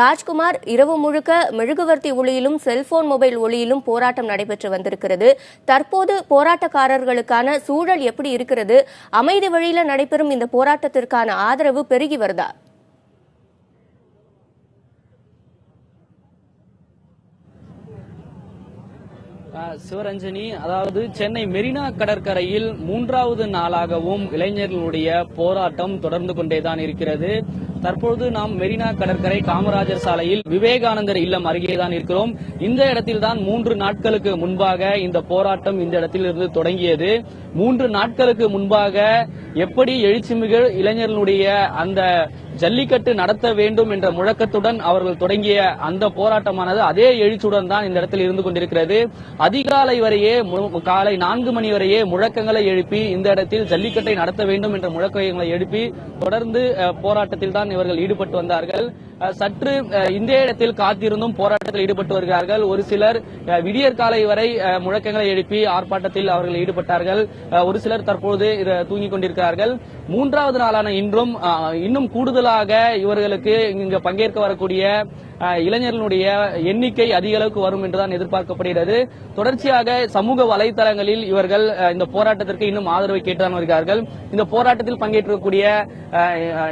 ராஜ்குமார், இரவு முழுக்க மெழுகுவர்த்தி ஒளியிலும் செல்போன் மொபைல் ஒளியிலும் போராட்டம் நடைபெற்று வந்திருக்கிறது. தற்போது போராட்டக்காரர்களுக்கான சூழல் எப்படி இருக்கிறது? அமைதி வழியில நடைபெறும் இந்த போராட்டத்திற்கான ஆதரவு பெருகி வருதா? சிவரஞ்சனி, அதாவது சென்னை மெரினா கடற்கரையில் 3வது நாளாகவும் இளைஞர்களுடைய போராட்டம் தொடர்ந்து கொண்டேதான் இருக்கிறது. தற்போது நாம் மெரினா கடற்கரை காமராஜர் சாலையில் விவேகானந்தர் இல்லம் அருகேதான் இருக்கிறோம். இந்த இடத்தில்தான் 3 நாட்களுக்கு முன்பாக இந்த போராட்டம் இந்த இடத்திலிருந்து தொடங்கியது. 3 நாட்களுக்கு முன்பாக எப்படி எழுச்சிமிகு இளைஞர்களுடைய அந்த ஜல்லிக்கட்டு நடத்த வேண்டும் என்ற முழக்கத்துடன் அவர்கள் தொடங்கிய அந்த போராட்டமானது அதே எழுச்சியுடன் தான் இந்த இடத்தில் இருந்து கொண்டிருக்கிறது. அதிகாலை வரையே, காலை 4 மணி வரையே முழக்கங்களை எழுப்பி இந்த இடத்தில் ஜல்லிக்கட்டை நடத்த வேண்டும் என்ற முழக்கங்களை எழுப்பி தொடர்ந்து போராட்டத்தில் தான் இவர்கள் ஈடுபட்டு வந்தார்கள். சற்று இந்த இடத்தில் காத்திருந்தும் போராட்டத்தில் ஈடுபட்டு வருகிறார்கள். ஒரு சிலர் விடியற் காலை வரை முழக்கங்களை எழுப்பி ஆர்ப்பாட்டத்தில் அவர்கள் ஈடுபட்டார்கள். ஒரு சிலர் தற்போது தூங்கிக் கொண்டிருக்கிறார்கள். 3வது நாளான இன்றும் இன்னும் கூடுதலாக இவர்களுக்கு இங்கு பங்கேற்க வரக்கூடிய இளைஞர்களுடைய எண்ணிக்கை அதிக அளவுக்கு வரும் என்றுதான் எதிர்பார்க்கப்படுகிறது. தொடர்ச்சியாக சமூக வலைதளங்களில் இவர்கள் இந்த போராட்டத்திற்கு இன்னும் ஆதரவை கேட்டுதான் வருகிறார்கள். இந்த போராட்டத்தில் பங்கேற்கக்கூடிய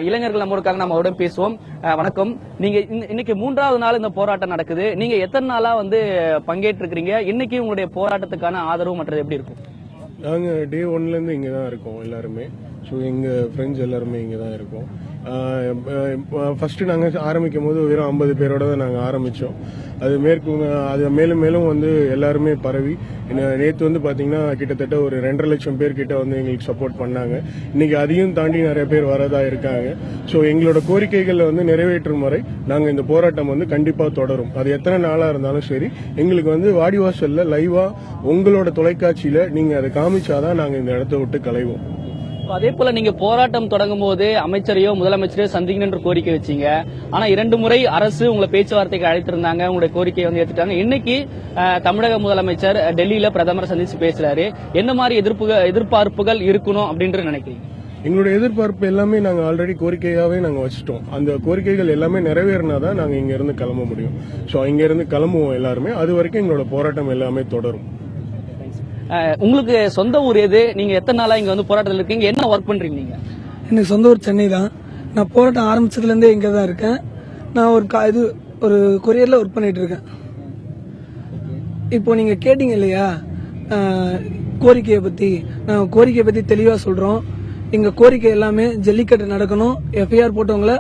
இளைஞர்கள் நம்மளுக்காக நம்ம அவருடன் பேசுவோம். வணக்கம். நீங்க இன்னைக்கு 3வது நாள் இந்த போராட்டம் நடக்குது. நீங்க எத்தனை நாளா பங்கேற்று இருக்கிறீங்க? இன்னைக்கு உங்களுடைய போராட்டத்துக்கான ஆதரவு மற்றது எப்படி இருக்கும்? நாங்க டே 1ல இருந்து இங்க தான் இருக்கோம் எல்லாருமே. ஸோ எங்க ஃப்ரெண்ட்ஸ் எல்லாருமே இங்க தான் இருக்கோம். ஃபர்ஸ்ட் நாங்க ஆரம்பிக்கும் போது வெறும் 50 பேரோட தான் நாங்க ஆரம்பிச்சோம். அது மேலும் மேலும் எல்லாருமே பரவி நேற்று பாத்தீங்கன்னா கிட்டத்தட்ட ஒரு 2.5 லட்சம் பேர் கிட்ட எங்களுக்கு சப்போர்ட் பண்ணாங்க. இன்னைக்கு அதையும் தாண்டி நிறைய பேர் வரதா இருக்காங்க. ஸோ எங்களோட கோரிக்கைகள் நிறைவேற்றும் வரை நாங்க இந்த போராட்டம் கண்டிப்பா தொடரும். அது எத்தனை நாளா இருந்தாலும் சரி, எங்களுக்கு வாடிவாசல்ல லைவா உங்களோட தொலைக்காட்சியில நீங்க அதை காமிச்சாதான் நாங்க இந்த இடத்த விட்டு கலைவோம். அதே போல நீங்க போராட்டம் தொடங்கும் போது அமைச்சரையோ முதலமைச்சரையோ சந்திக்கணும் என்று கோரிக்கை வச்சீங்க. ஆனா 2 முறை அரசு உங்களை பேச்சுவார்த்தைக்கு அழைத்திருந்தாங்க. உங்களுடைய கோரிக்கையை ஏற்றுட்டாங்க. இன்னைக்கு தமிழக முதலமைச்சர் டெல்லியில பிரதமரை சந்திச்சு பேசுறாரு. என்ன மாதிரி எதிர்பார்ப்புகள் இருக்கணும் அப்படின்னு நினைக்கிறீங்க? எங்களுடைய எதிர்பார்ப்பு எல்லாமே நாங்க ஆல்ரெடி கோரிக்கையாவே நாங்க வச்சிட்டோம். அந்த கோரிக்கைகள் எல்லாமே நிறைவேறினாதான் நாங்க இங்க இருந்து கிளம்ப முடியும். சோ இங்க இருந்து கிளம்புவோம் எல்லாருமே. அது வரைக்கும் எங்களோட போராட்டம் எல்லாமே தொடரும். உங்களுக்கு சொந்த ஊர் எது? நீங்க எத்தனை நாளா இங்க போராட்டத்தில் இருக்கீங்க? என்ன ஒர்க் பண்றீங்க நீங்க? எனக்கு சொந்த ஊர் சென்னை தான். நான் போராட்டம் ஆரம்பிச்சதுல இருந்தே இங்க தான் இருக்கேன். நான் ஒரு கொரியர்ல ஒர்க் பண்ணிட்டு இருக்கேன். இப்போ நீங்க கேட்டீங்க இல்லையா கோரிக்கையை பத்தி, நான் கோரிக்கையை பத்தி தெளிவா சொல்றோம். எங்க கோரிக்கை எல்லாமே ஜல்லிக்கட்டு நடக்கணும், எஃப்ஐஆர் போட்டவங்களை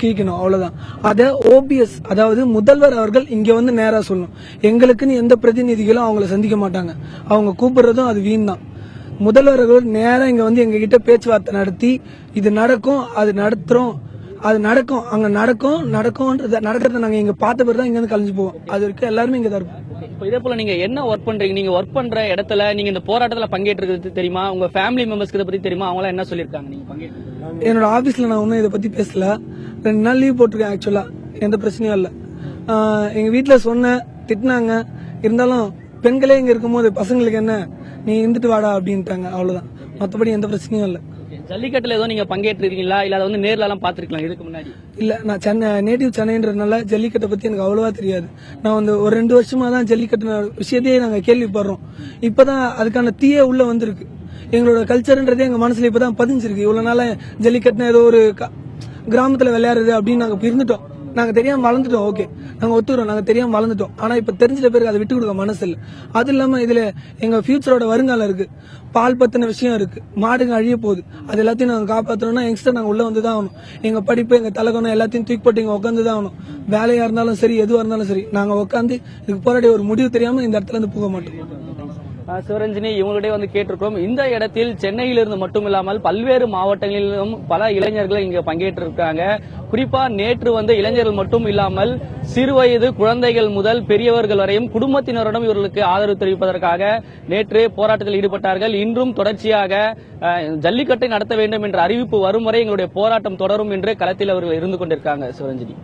கீக்கணும், அவ்வளவுதான். அத ஓபிஎஸ், அதாவது முதல்வர் அவர்கள் இங்க நேரா சொல்லணும். எங்களுக்குன்னு எந்த பிரதிநிதிகளும் அவங்கள சந்திக்க மாட்டாங்க. அவங்க கூப்பிடுறதும் அது வீண் தான். முதல்வர் அவர்கள் நேரா இங்க எங்க கிட்ட பேச்சுவார்த்தை நடத்தி இது நடக்கும், அது நடத்துறோம், அது நடக்கும், அங்க நடக்கிறத நாங்க இங்க பார்த்த பிறகு தான் இங்க கலைஞ்சு போவோம். அது வரைக்கும் எல்லாருமே இங்க தான் இருப்போம். இதே போல நீங்க என்ன ஒர்க் பண்றீங்க? நீங்க ஒர்க் பண்ற இடத்துல நீங்க இந்த போராட்டத்துல பங்கேற்றது தெரியுமா? உங்க ஃபேமிலி மெம்பர்ஸ்க்கு இதை பத்தி தெரியுமா? அவங்க என்ன சொல்லிருக்காங்க நீங்க பங்கேற்று? என்னோட ஆபீஸ்ல நான் ஒன்னும் இதை பத்தி பேசல. 2 நாள் லீவ் போட்டிருக்கேன். ஆக்சுவலா எந்த பிரச்சனையும் இல்ல. எங்க வீட்டுல திட்டினாங்க. இருந்தாலும் பெண்களே இங்க இருக்கும்போது பசங்களுக்கு என்ன, நீ இருந்துட்டு வாடா அப்படின்ட்டாங்க. அவ்வளவுதான். மத்தபடி எந்த பிரச்சனையும் இல்ல. ஜல்லிக்கட்டுல ஏதோ நீங்க பங்கேற்றிருக்கீங்களா? இல்ல அதை நேர்ல எல்லாம் பாத்துருக்கலாம் இதுக்கு முன்னாடி? இல்ல, நான் நேட்டிவ் சென்னைன்றதுனால ஜல்லிக்கட்டை பத்தி எனக்கு அவ்வளவா தெரியாது. நான் ஒரு 2 வருஷமா தான் ஜல்லிக்கட்டு விஷயத்தையே நாங்க கேள்விப்படுறோம். இப்பதான் அதுக்கான தீயே உள்ள வந்திருக்கு. எங்களோட கல்ச்சர்ன்றதே எங்க மனசுல இப்பதான் பதிஞ்சிருக்கு. இவ்வளவு நாள ஜல்லிக்கட்டுனா ஏதோ ஒரு கிராமத்துல விளையாடுறது அப்படின்னு நாங்க இருந்துட்டோம். நாங்க தெரியாம வளர்ந்துட்டோம். ஓகே, நாங்க ஒத்துக்கிறோம், நாங்க தெரியாம வளர்ந்துட்டோம். ஆனா இப்ப தெரிஞ்சிட்ட பேருக்கு அதை விட்டு கொடுக்க மனசு இல்ல. அது இல்லாம இதுல எங்க ஃபியூச்சரோட வருங்காலம் இருக்கு, பால் பத்தின விஷயம் இருக்கு, மாடுங்க அழிய போகுது. அது எல்லாத்தையும் நாங்க காப்பாற்றணும்னா யங்ஸ்டர் நாங்க உள்ள வந்துதான் ஆகணும். எங்க படிப்பு, எங்க தலகணும் எல்லாத்தையும் தூக்கி போட்டு இங்க உட்காந்துதான் ஆகணும். வேலையா இருந்தாலும் சரி, எதுவா இருந்தாலும் சரி, நாங்க உட்காந்து இதுக்கு போராடி ஒரு முடிவு தெரியாம இந்த இடத்துல இருந்து போக மாட்டோம். சிவரஞ்சனி, இவங்களுடைய கேட்டிருக்கிறோம். இந்த இடத்தில் சென்னையிலிருந்து மட்டும் இல்லாமல் பல்வேறு மாவட்டங்களிலும் பல இளைஞர்கள் இங்க பங்கேற்று இருக்காங்க. குறிப்பா நேற்று இளைஞர்கள் மட்டும் இல்லாமல் சிறுவயது குழந்தைகள் முதல் பெரியவர்கள் வரையும் குடும்பத்தினரிடம் இவர்களுக்கு ஆதரவு தெரிவிப்பதற்காக நேற்று போராட்டத்தில் ஈடுபட்டார்கள். இன்றும் தொடர்ச்சியாக ஜல்லிக்கட்டை நடத்த வேண்டும் என்ற அறிவிப்பு வரும் வரை எங்களுடைய போராட்டம் தொடரும் என்று களத்தில் அவர்கள் இருந்து கொண்டிருக்காங்க. சிவரஞ்சனி.